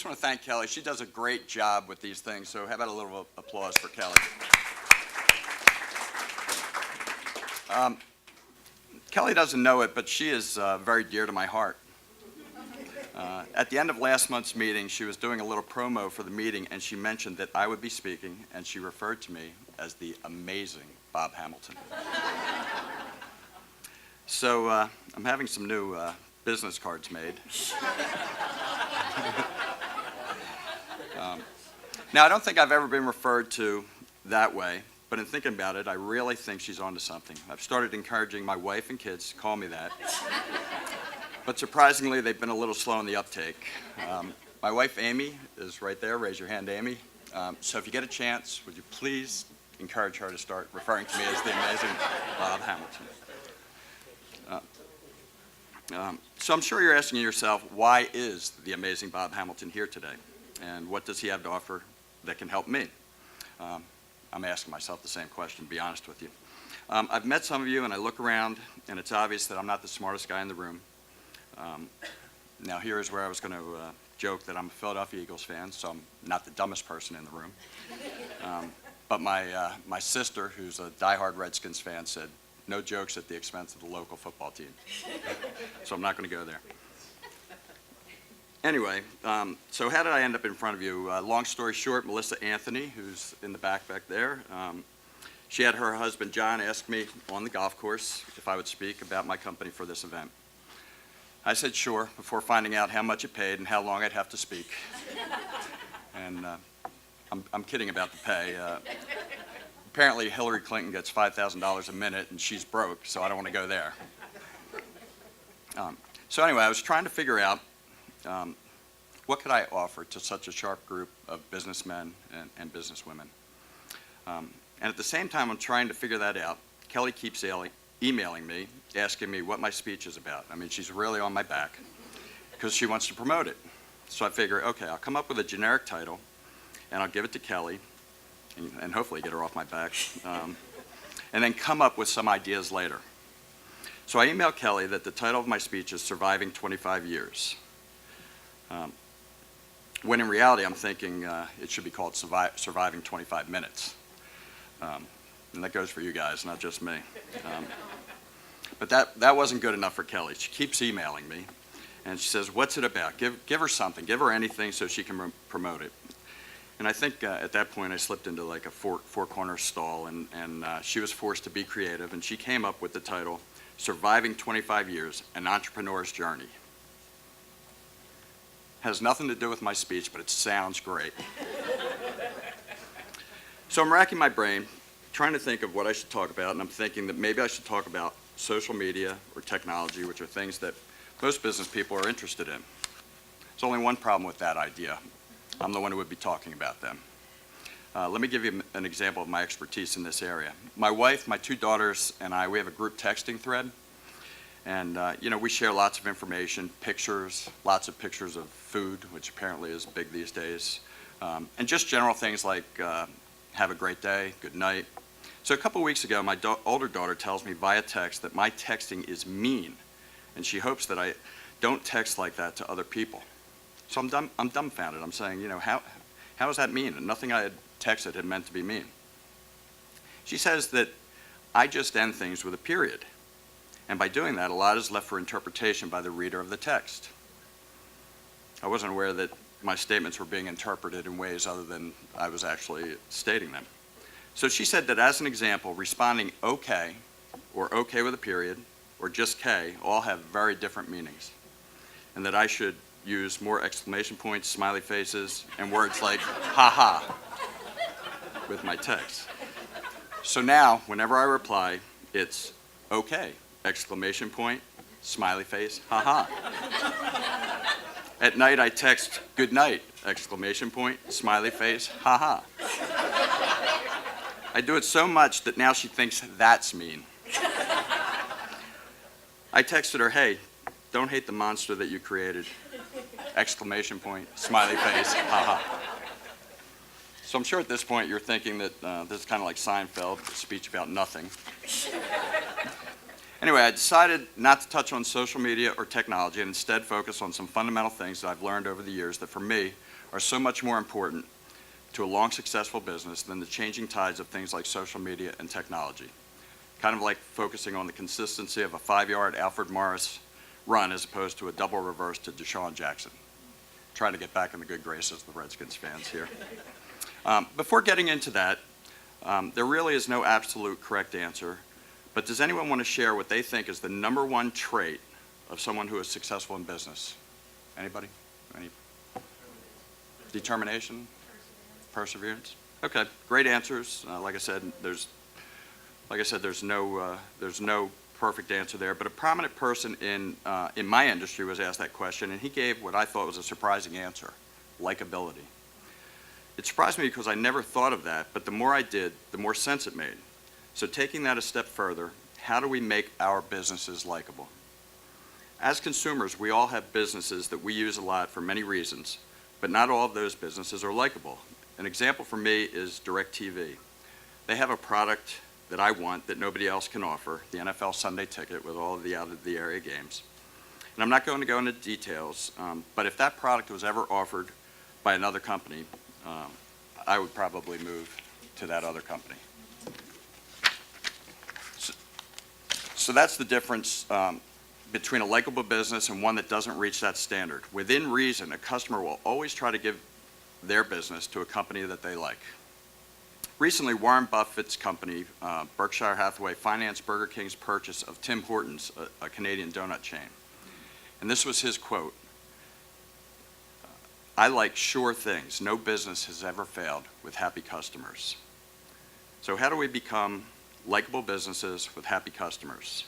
just want to thank Kelly. She does a great job with these things, so how about a little applause for Kelly? Kelly doesn't know it, but she is very dear to my heart. At the end of last month's meeting, she was doing a little promo for the meeting, and she mentioned that I would be speaking, and she referred to me as the amazing Bob Hamilton. So I'm having some new business cards made. Now, I don't think I've ever been referred to that way, but in thinking about it, I really think she's onto something. I've started encouraging my wife and kids to call me that. But surprisingly, they've been a little slow in the uptake. My wife, Amy, is right there. Raise your hand, Amy. So if you get a chance, would you please encourage her to start referring to me as the amazing Bob Hamilton? So I'm sure you're asking yourself, why is the amazing Bob Hamilton here today? And what does he have to offer that can help me? I'm asking myself the same question, to be honest with you. I've met some of you, and I look around, and it's obvious that I'm not the smartest guy in the room. Now, here's where I was going to joke that I'm a Philadelphia Eagles fan, so I'm not the dumbest person in the room. But my sister, who's a diehard Redskins fan, said, no jokes at the expense of the local football team. So I'm not going to go there. Anyway, so how did I end up in front of you? Long story short, Melissa Anthony, who's in the back there, she had her husband John ask me on the golf course if I would speak about my company for this event. I said sure, before finding out how much it paid and how long I'd have to speak. And I'm kidding about the pay. Apparently Hillary Clinton gets $5,000 a minute and she's broke, so I don't want to go there. So anyway, I was trying to figure out what could I offer to such a sharp group of businessmen and businesswomen. And at the same time I'm trying to figure that out, Kelly keeps emailing me, asking me what my speech is about. I mean, she's really on my back because she wants to promote it. So I figure, okay, I'll come up with a generic title and I'll give it to Kelly and hopefully get her off my back, and then come up with some ideas later. So I emailed Kelly that the title of my speech is Surviving 25 Years. When in reality, I'm thinking it should be called Surviving 25 Minutes. And that goes for you guys, not just me. But that wasn't good enough for Kelly. She keeps emailing me, and she says, what's it about? Give her something. Give her anything so she can promote it. And I think at that point I slipped into like a four-corner stall, and she was forced to be creative, and she came up with the title, Surviving 25 Years, An Entrepreneur's Journey. Has nothing to do with my speech, but it sounds great. So I'm racking my brain, trying to think of what I should talk about, and I'm thinking that maybe I should talk about social media or technology, which are things that most business people are interested in. There's only one problem with that idea. I'm the one who would be talking about them. Let me give you an example of my expertise in this area. My wife, my two daughters, and I, we have a group texting thread. And, we share lots of information, pictures, lots of pictures of food, which apparently is big these days, and just general things like have a great day, good night. So a couple weeks ago, my older daughter tells me via text that my texting is mean, and she hopes that I don't text like that to other people. So I'm dumbfounded. I'm saying, how is that mean? And nothing I had texted had meant to be mean. She says that I just end things with a period. And by doing that, a lot is left for interpretation by the reader of the text. I wasn't aware that my statements were being interpreted in ways other than I was actually stating them. So she said that as an example, responding okay, or okay with a period, or just K, all have very different meanings. And that I should use more exclamation points, smiley faces, and words like ha-ha with my text. So now, whenever I reply, it's okay, exclamation point, smiley face, ha-ha. At night, I text good night, exclamation point, smiley face, ha-ha. I do it so much that now she thinks that's mean. I texted her, hey, don't hate the monster that you created, exclamation point, smiley face, ha-ha. So I'm sure at this point you're thinking that this is kind of like Seinfeld, a speech about nothing. Anyway, I decided not to touch on social media or technology and instead focus on some fundamental things that I've learned over the years that for me are so much more important to a long, successful business than the changing tides of things like social media and technology. Kind of like focusing on the consistency of a 5-yard Alfred Morris run as opposed to a double reverse to Deshaun Jackson. Trying to get back in the good graces of the Redskins fans here. Before getting into that, there really is no absolute correct answer, but does anyone want to share what they think is the #1 trait of someone who is successful in business? Anybody? Any? Determination? Perseverance? Okay, great answers. Like I said, there's no perfect answer there, but a prominent person in my industry was asked that question, and he gave what I thought was a surprising answer: likability. It surprised me because I never thought of that, but the more I did, the more sense it made. So taking that a step further, how do we make our businesses likable? As consumers, we all have businesses that we use a lot for many reasons, but not all of those businesses are likable. An example for me is DirecTV. They have a product that I want that nobody else can offer, the NFL Sunday Ticket with all of the out-of-the-area games. And I'm not going to go into details, but if that product was ever offered by another company, I would probably move to that other company. So that's the difference between a likable business and one that doesn't reach that standard. Within reason, a customer will always try to give their business to a company that they like. Recently, Warren Buffett's company, Berkshire Hathaway, financed Burger King's purchase of Tim Hortons, a Canadian donut chain. And this was his quote: "I like sure things. No business has ever failed with happy customers." So how do we become likable businesses with happy customers?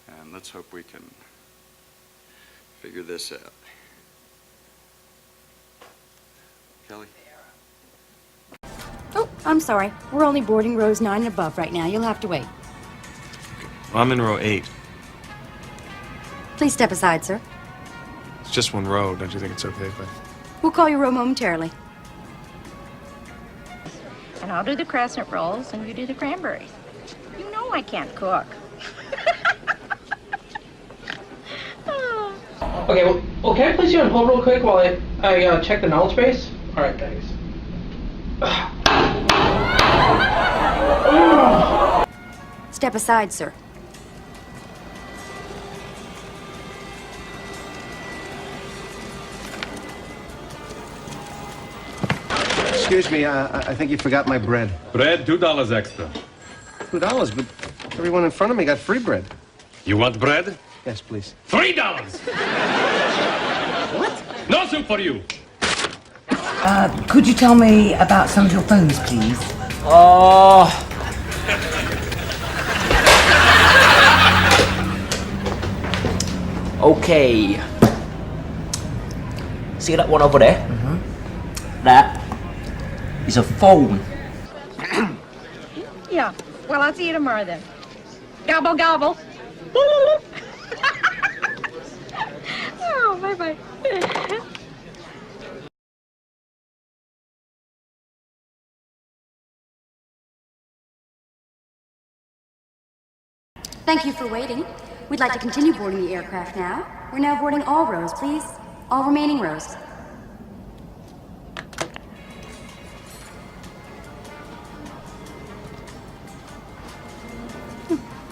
And let's hope we can figure this out. Kelly? Oh, I'm sorry. We're only boarding rows 9 and above right now. You'll have to wait. Well, I'm in row 8. Please step aside, sir. It's just one row. Don't you think it's okay if I... We'll call your row momentarily. And I'll do the crescent rolls, and you do the cranberries. You know I can't cook. Oh. Okay, well, can I place you on hold real quick while I check the knowledge base? All right, thanks. Step aside, sir. Excuse me, I think you forgot my bread. Bread, $2 extra. $2, but everyone in front of me got free bread. You want bread? Yes, please. $3! What? No soup for you. Could you tell me about some of your phones, please? Okay. See that one over there? Mm-hmm. That is a phone. Yeah, well, I'll see you tomorrow then. Gobble, gobble. Oh, bye-bye. Thank you for waiting. We'd like to continue boarding the aircraft now. We're now boarding all rows, please. All remaining rows.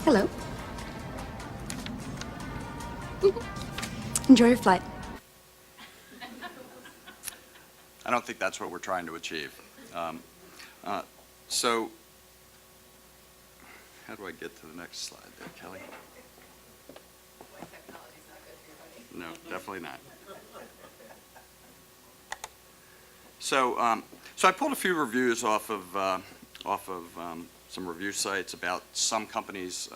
Hello. Enjoy your flight. I don't think that's what we're trying to achieve. So how do I get to the next slide there, Kelly? No, definitely not. So I pulled a few reviews off of some review sites about some companies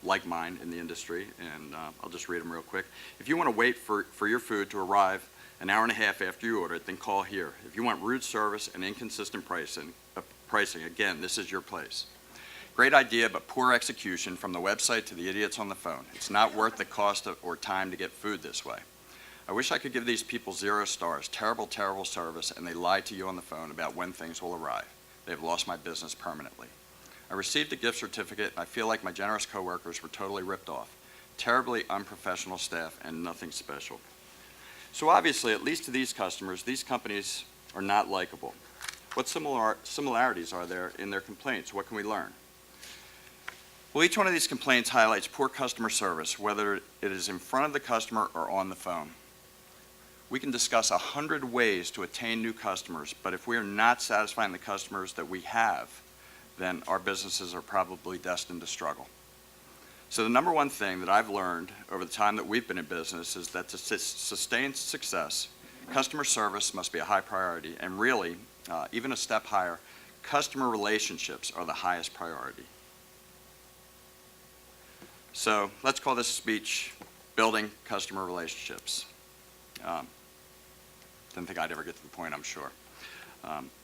like mine in the industry, and I'll just read them real quick. If you want to wait for your food to arrive an hour and a half after you order it, then call here. If you want rude service and inconsistent pricing, again, this is your place. Great idea, but poor execution from the website to the idiots on the phone. It's not worth the cost or time to get food this way. I wish I could give these people 0 stars. Terrible, terrible service, and they lie to you on the phone about when things will arrive. They've lost my business permanently. I received a gift certificate, and I feel like my generous coworkers were totally ripped off. Terribly unprofessional staff and nothing special. So obviously, at least to these customers, these companies are not likable. What similarities are there in their complaints? What can we learn? Well, each one of these complaints highlights poor customer service, whether it is in front of the customer or on the phone. We can discuss 100 ways to attain new customers, but if we are not satisfying the customers that we have, then our businesses are probably destined to struggle. So the number one thing that I've learned over the time that we've been in business is that to sustain success, customer service must be a high priority, and really, even a step higher, customer relationships are the highest priority. So let's call this speech Building Customer Relationships. Didn't think I'd ever get to the point, I'm sure.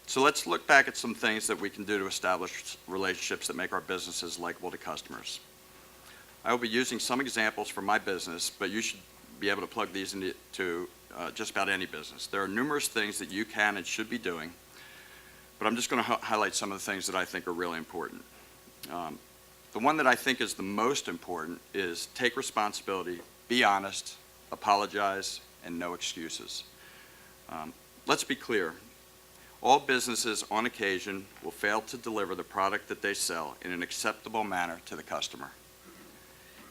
So let's look back at some things that we can do to establish relationships that make our businesses likable to customers. I will be using some examples from my business, but you should be able to plug these into just about any business. There are numerous things that you can and should be doing, but I'm just going to highlight some of the things that I think are really important. The one that I think is the most important is take responsibility, be honest, apologize, and no excuses. Let's be clear. All businesses, on occasion, will fail to deliver the product that they sell in an acceptable manner to the customer.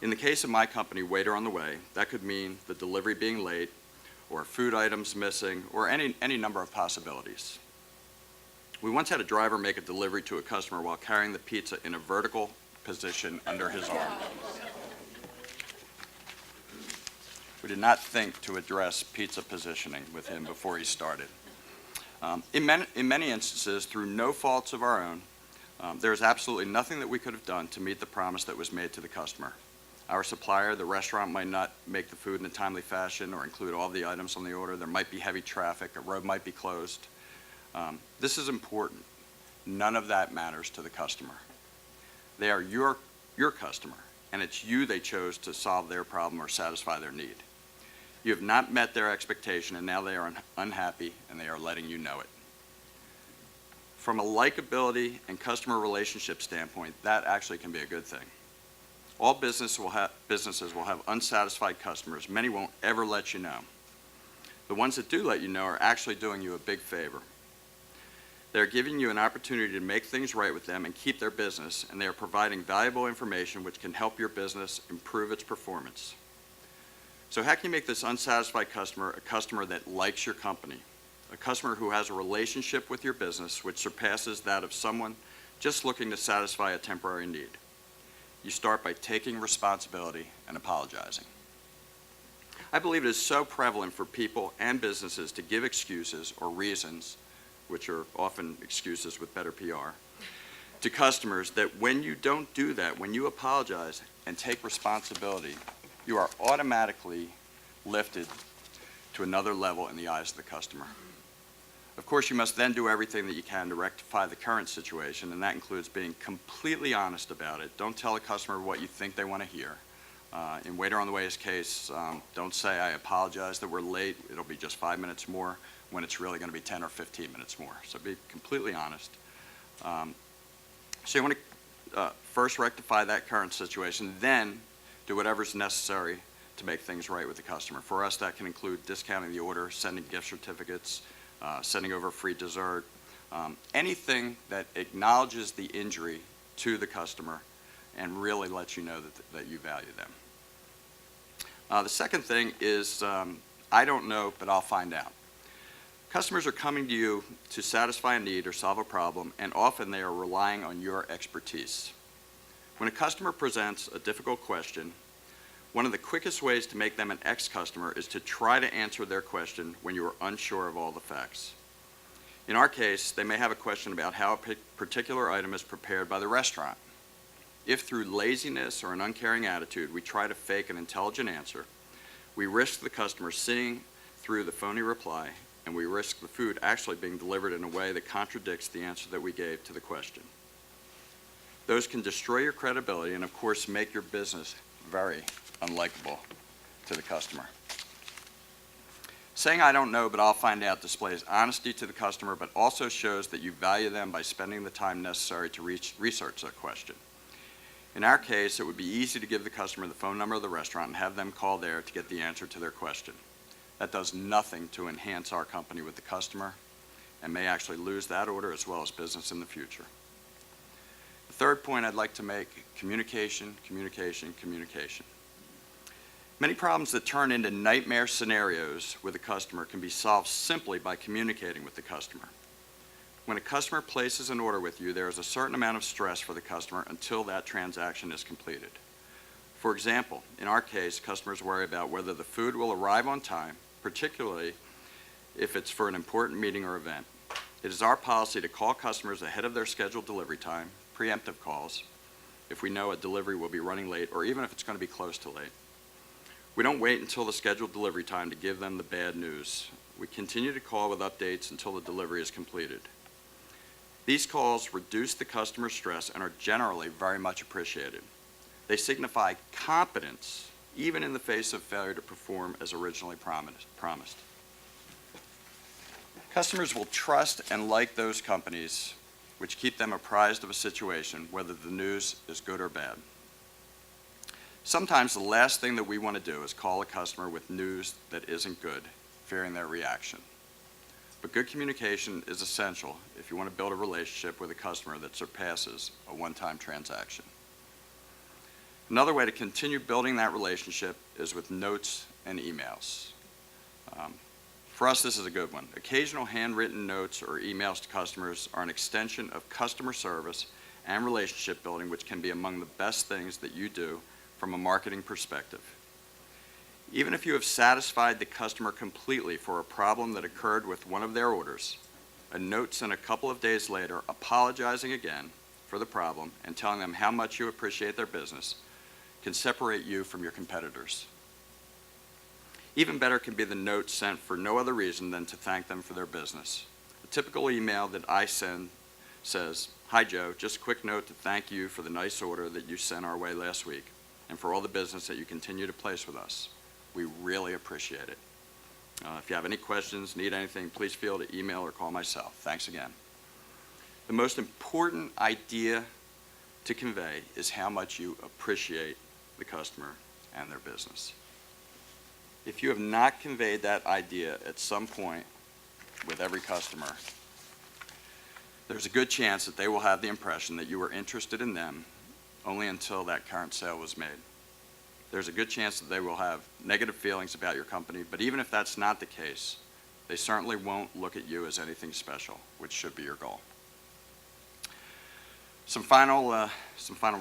In the case of my company, Waiter on the Way, that could mean the delivery being late, or food items missing, or any number of possibilities. We once had a driver make a delivery to a customer while carrying the pizza in a vertical position under his arm. We did not think to address pizza positioning with him before he started. In many instances, through no faults of our own, there is absolutely nothing that we could have done to meet the promise that was made to the customer. Our supplier, the restaurant, might not make the food in a timely fashion or include all the items on the order. There might be heavy traffic. A road might be closed. This is important. None of that matters to the customer. They are your customer, and it's you they chose to solve their problem or satisfy their need. You have not met their expectation, and now they are unhappy, and they are letting you know it. From a likability and customer relationship standpoint, that actually can be a good thing. All businesses will have unsatisfied customers. Many won't ever let you know. The ones that do let you know are actually doing you a big favor. They're giving you an opportunity to make things right with them and keep their business, and they are providing valuable information which can help your business improve its performance. So how can you make this unsatisfied customer a customer that likes your company, a customer who has a relationship with your business which surpasses that of someone just looking to satisfy a temporary need? You start by taking responsibility and apologizing. I believe it is so prevalent for people and businesses to give excuses or reasons, which are often excuses with better PR, to customers that when you don't do that, when you apologize and take responsibility, you are automatically lifted to another level in the eyes of the customer. Of course, you must then do everything that you can to rectify the current situation, and that includes being completely honest about it. Don't tell a customer what you think they want to hear. In Waiter on the Way's case, don't say, I apologize that we're late, it'll be just 5 minutes more, when it's really going to be 10 or 15 minutes more. So be completely honest. So you want to first rectify that current situation, then do whatever's necessary to make things right with the customer. For us, that can include discounting the order, sending gift certificates, sending over free dessert, anything that acknowledges the injury to the customer and really lets you know that you value them. The second thing is, I don't know, but I'll find out. Customers are coming to you to satisfy a need or solve a problem, and often they are relying on your expertise. When a customer presents a difficult question, one of the quickest ways to make them an ex-customer is to try to answer their question when you are unsure of all the facts. In our case, they may have a question about how a particular item is prepared by the restaurant. If through laziness or an uncaring attitude we try to fake an intelligent answer, we risk the customer seeing through the phony reply, and we risk the food actually being delivered in a way that contradicts the answer that we gave to the question. Those can destroy your credibility and, of course, make your business very unlikable to the customer. Saying I don't know, but I'll find out displays honesty to the customer, but also shows that you value them by spending the time necessary to research their question. In our case, it would be easy to give the customer the phone number of the restaurant and have them call there to get the answer to their question. that does nothing to enhance our company with the customer and may actually lose that order as well as business in the future. The third point I'd like to make, communication, communication, communication. Many problems that turn into nightmare scenarios with a customer can be solved simply by communicating with the customer. When a customer places an order with you, there is a certain amount of stress for the customer until that transaction is completed. For example, in our case, customers worry about whether the food will arrive on time, particularly if it's for an important meeting or event. It is our policy to call customers ahead of their scheduled delivery time, preemptive calls, if we know a delivery will be running late or even if it's going to be close to late. We don't wait until the scheduled delivery time to give them the bad news. We continue to call with updates until the delivery is completed. These calls reduce the customer stress and are generally very much appreciated. They signify competence even in the face of failure to perform as originally promised. Customers will trust and like those companies which keep them apprised of a situation, whether the news is good or bad. Sometimes the last thing that we want to do is call a customer with news that isn't good, fearing their reaction. But good communication is essential if you want to build a relationship with a customer that surpasses a one-time transaction. Another way to continue building that relationship is with notes and emails. For us, this is a good one. Occasional handwritten notes or emails to customers are an extension of customer service and relationship building, which can be among the best things that you do from a marketing perspective. Even if you have satisfied the customer completely for a problem that occurred with one of their orders, a note sent a couple of days later apologizing again for the problem and telling them how much you appreciate their business can separate you from your competitors. Even better can be the note sent for no other reason than to thank them for their business. A typical email that I send says, "Hi Joe, just a quick note to thank you for the nice order that you sent our way last week and for all the business that you continue to place with us. We really appreciate it. If you have any questions, need anything, please feel to email or call myself. Thanks again." The most important idea to convey is how much you appreciate the customer and their business. If you have not conveyed that idea at some point with every customer, there's a good chance that they will have the impression that you were interested in them only until that current sale was made. There's a good chance that they will have negative feelings about your company, but even if that's not the case, they certainly won't look at you as anything special, which should be your goal. Some final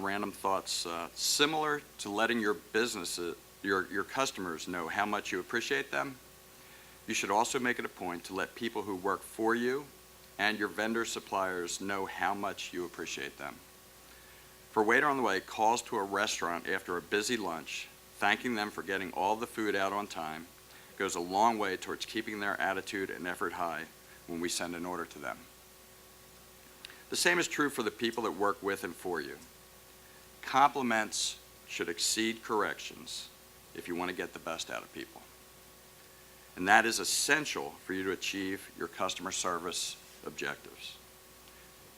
random thoughts. Similar to letting your customers know how much you appreciate them, you should also make it a point to let people who work for you and your vendor suppliers know how much you appreciate them. For a waiter on the way calls to a restaurant after a busy lunch, thanking them for getting all the food out on time goes a long way towards keeping their attitude and effort high when we send an order to them. The same is true for the people that work with and for you. Compliments should exceed corrections if you want to get the best out of people. And that is essential for you to achieve your customer service objectives.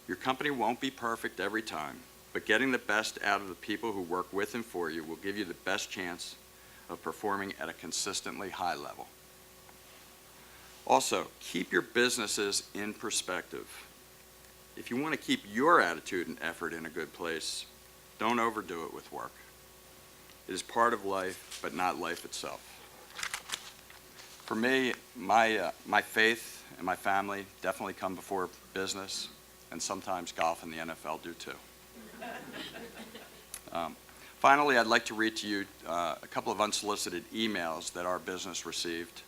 Your company won't be perfect every time, but getting the best out of the people who work with and for you will give you the best chance of performing at a consistently high level. Also, keep your businesses in perspective. If you want to keep your attitude and effort in a good place, don't overdo it with work. It is part of life, but not life itself. For me, my faith and my family definitely come before business, and sometimes golf and the NFL do too. Finally, I'd like to read to you a couple of unsolicited emails that our business received,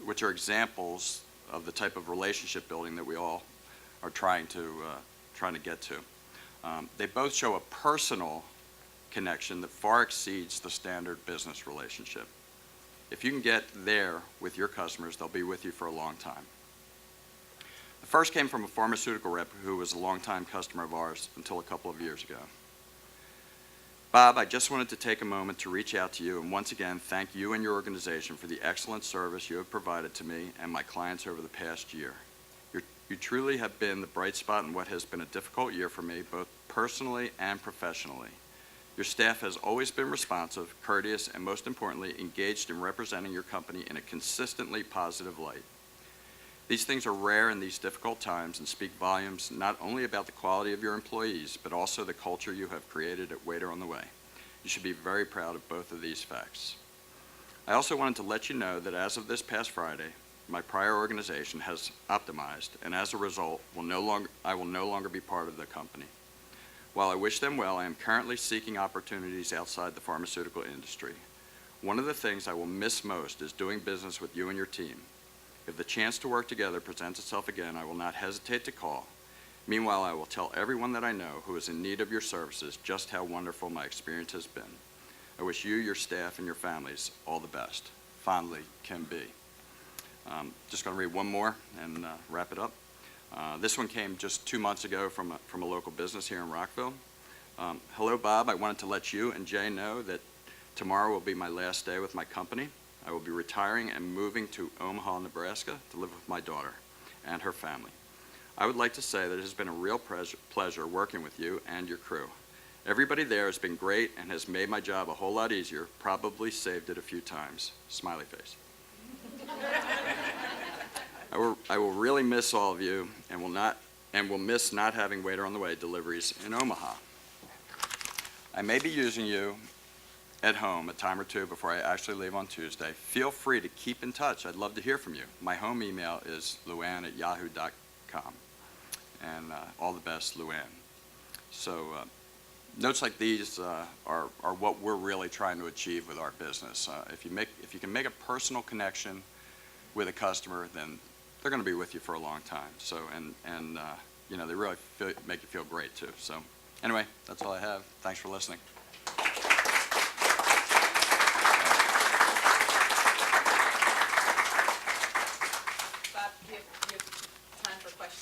which are examples of the type of relationship building that we all are trying to get to. They both show a personal connection that far exceeds the standard business relationship. If you can get there with your customers, they'll be with you for a long time. The first came from a pharmaceutical rep who was a longtime customer of ours until a couple of years ago. "Bob, I just wanted to take a moment to reach out to you and once again thank you and your organization for the excellent service you have provided to me and my clients over the past year. You truly have been the bright spot in what has been a difficult year for me, both personally and professionally. Your staff has always been responsive, courteous, and most importantly, engaged in representing your company in a consistently positive light. These things are rare in these difficult times and speak volumes not only about the quality of your employees, but also the culture you have created at Waiter on the Way. You should be very proud of both of these facts. I also wanted to let you know that as of this past Friday, my prior organization has optimized, and as a result, I will no longer be part of the company. While I wish them well, I am currently seeking opportunities outside the pharmaceutical industry. One of the things I will miss most is doing business with you and your team. If the chance to work together presents itself again, I will not hesitate to call. Meanwhile, I will tell everyone that I know who is in need of your services just how wonderful my experience has been. I wish you, your staff, and your families all the best. Fondly, Kim B. Just going to read one more and wrap it up. This one came just 2 months ago from a local business here in Rockville. Hello, Bob. I wanted to let you and Jay know that tomorrow will be my last day with my company. I will be retiring and moving to Omaha, Nebraska to live with my daughter and her family. I would like to say that it has been a real pleasure working with you and your crew. Everybody there has been great and has made my job a whole lot easier, probably saved it a few times. Smiley face. I will really miss all of you and will miss not having Waiter on the Way deliveries in Omaha. I may be using you at home a time or two before I actually leave on Tuesday. Feel free to keep in touch. I'd love to hear from you. My home email is luann@yahoo.com. And all the best, Luann. So notes like these are what we're really trying to achieve with our business. If you can make a personal connection with a customer, then they're going to be with you for a long time. So and you know, they really make you feel great too. So anyway, that's all I have. Thanks for listening.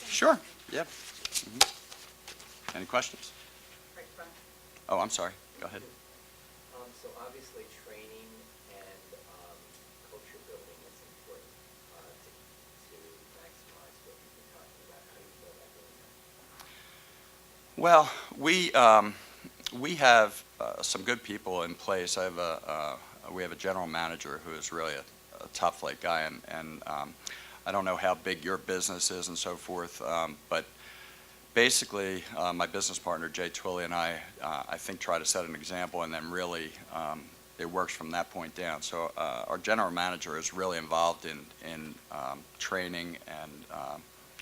Sure. Yep. Any questions? Right front. Oh, I'm sorry. Go ahead. So obviously training and culture building is important to maximize what you've been talking about. How do you feel about doing that? Well, we have some good people in place. We have a general manager who is really a top-flight guy, and I don't know how big your business is and so forth, but basically my business partner, Jay Twilley, and I think try to set an example, and then really it works from that point down. So our general manager is really involved in training and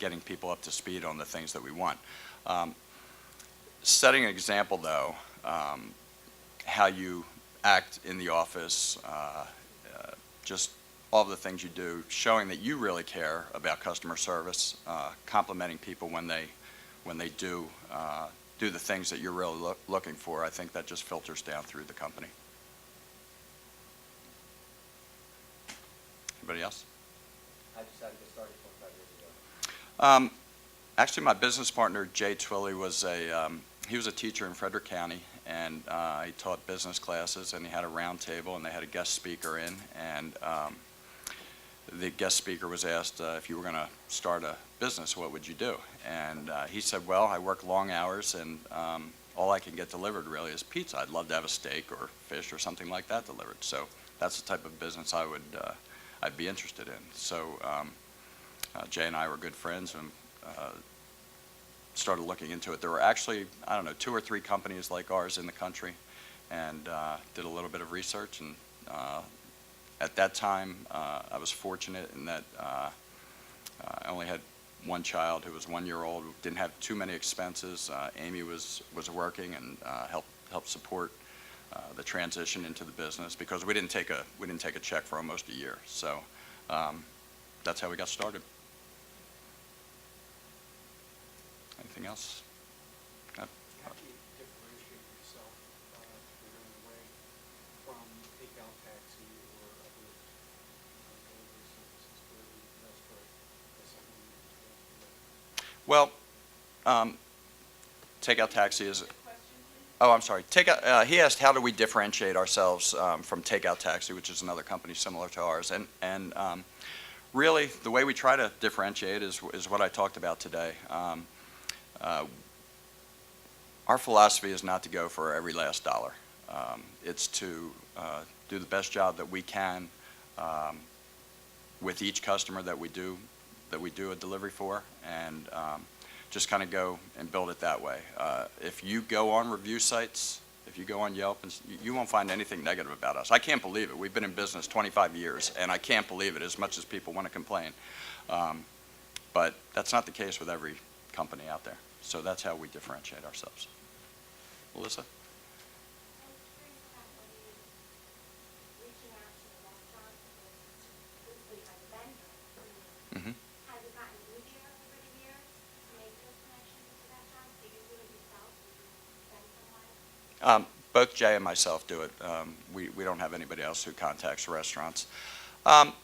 getting people up to speed on the things that we want. Setting an example, though, how you act in the office, just all of the things you do, showing that you really care about customer service, complimenting people when they do the things that you're really looking for. I think that just filters down through the company. Anybody else? I decided to start 25 years ago. Actually, my business partner, Jay Twilley, he was a teacher in Frederick County, and he taught business classes, and he had a round table, and they had a guest speaker in, and the guest speaker was asked if you were going to start a business, what would you do? And he said, well, I work long hours, and all I can get delivered really is pizza. I'd love to have a steak or fish or something like that delivered. So that's the type of business I'd be interested in. So Jay and I were good friends and started looking into it. There were actually, I don't know, 2 or 3 companies like ours in the country, and did a little bit of research. And at that time, I was fortunate in that I only had one child who was 1 year old, didn't have too many expenses. Amy was working and helped support the transition into the business, because we didn't take a check for almost a year. So that's how we got started. Anything else? How do you differentiate yourself Waiter on the Way from takeout taxi or other delivery services where the restaurant has something? Well, takeout taxi is. Oh, I'm sorry. He asked, how do we differentiate ourselves from Takeout Taxi, which is another company similar to ours, and really the way we try to differentiate is what I talked about today. Our philosophy is not to go for every last dollar. It's to do the best job that we can with each customer that we do a delivery for, and just kind of go and build it that way. If you go on review sites, if you go on Yelp, and you won't find anything negative about us. I can't believe it. We've been in business 25 years, and I can't believe it as much as people want to complain. But that's not the case with every company out there. So that's how we differentiate ourselves. Melissa? Mm-hmm. Both Jay and myself do it. We don't have anybody else who contacts restaurants. I'm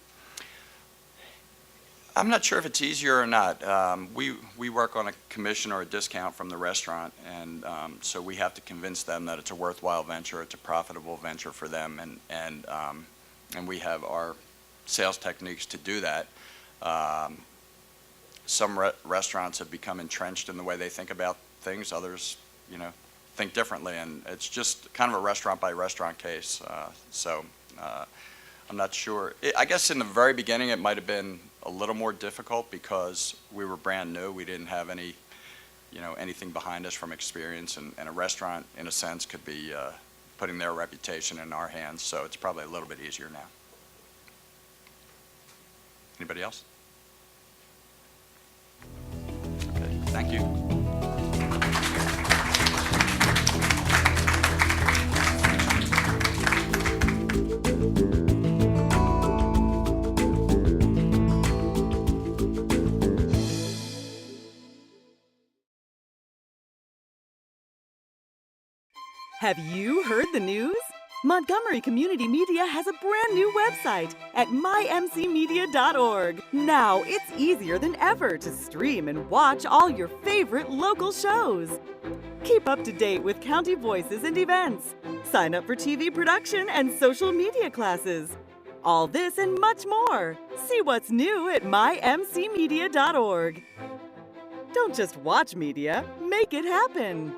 not sure if it's easier or not. We work on a commission or a discount from the restaurant, and so we have to convince them that it's a worthwhile venture, it's a profitable venture for them, and we have our sales techniques to do that. Some restaurants have become entrenched in the way they think about things. Others, think differently, and it's just kind of a restaurant by restaurant case. So I'm not sure. I guess in the very beginning it might have been a little more difficult because we were brand new. We didn't have any, anything behind us from experience, and a restaurant, in a sense, could be putting their reputation in our hands. So it's probably a little bit easier now. Anybody else? Okay, thank you. Have you heard the news? Montgomery Community Media has a brand new website at mymcmedia.org. Now it's easier than ever to stream and watch all your favorite local shows. Keep up to date with county voices and events. Sign up for TV production and social media classes. All this and much more. See what's new at mymcmedia.org. Don't just watch media, make it happen.